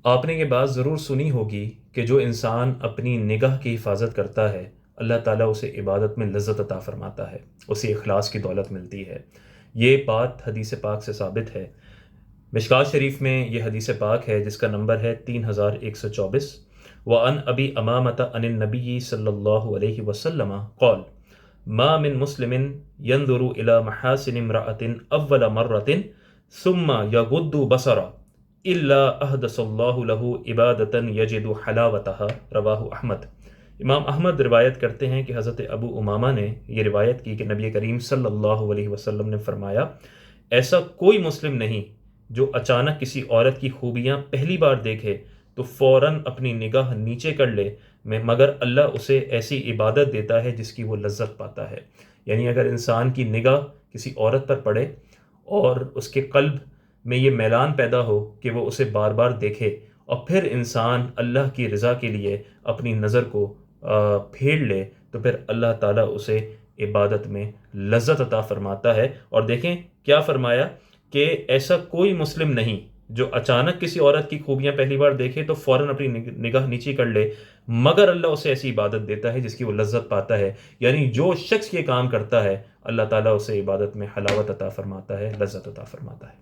آپ نے یہ بات ضرور سنی ہوگی کہ جو انسان اپنی نگاہ کی حفاظت کرتا ہے اللہ تعالیٰ اسے عبادت میں لذت عطا فرماتا ہے، اسے اخلاص کی دولت ملتی ہے۔ یہ بات حدیث پاک سے ثابت ہے۔ مشکوٰۃ شریف میں یہ حدیث پاک ہے جس کا نمبر ہے 3124۔ وعن ابی امامۃ عن النبی صلی اللہ علیہ وسلم قال ما من مسلم ينظر الى محاسن امرأة اول مرة ثم يغض بصره الا احدث اللہ له عبادۃ یجد حلاوتها، رواہ احمد۔ امام احمد روایت کرتے ہیں کہ حضرت ابو امامہ نے یہ روایت کی کہ نبی کریم صلی اللہ علیہ وسلم نے فرمایا، ایسا کوئی مسلم نہیں جو اچانک کسی عورت کی خوبیاں پہلی بار دیکھے تو فوراً اپنی نگاہ نیچے کر لے، مگر اللہ اسے ایسی عبادت دیتا ہے جس کی وہ لذت پاتا ہے۔ یعنی اگر انسان کی نگاہ کسی عورت پر پڑے اور اس کے قلب میں یہ میلان پیدا ہو کہ وہ اسے بار بار دیکھے، اور پھر انسان اللہ کی رضا کے لیے اپنی نظر کو پھیر لے، تو پھر اللہ تعالیٰ اسے عبادت میں لذت عطا فرماتا ہے۔ اور دیکھیں کیا فرمایا کہ ایسا کوئی مسلم نہیں جو اچانک کسی عورت کی خوبیاں پہلی بار دیکھے تو فوراً اپنی نگاہ نیچی کر لے، مگر اللہ اسے ایسی عبادت دیتا ہے جس کی وہ لذت پاتا ہے۔ یعنی جو شخص یہ کام کرتا ہے اللہ تعالیٰ اسے عبادت میں حلاوت عطا فرماتا ہے، لذت عطا فرماتا ہے۔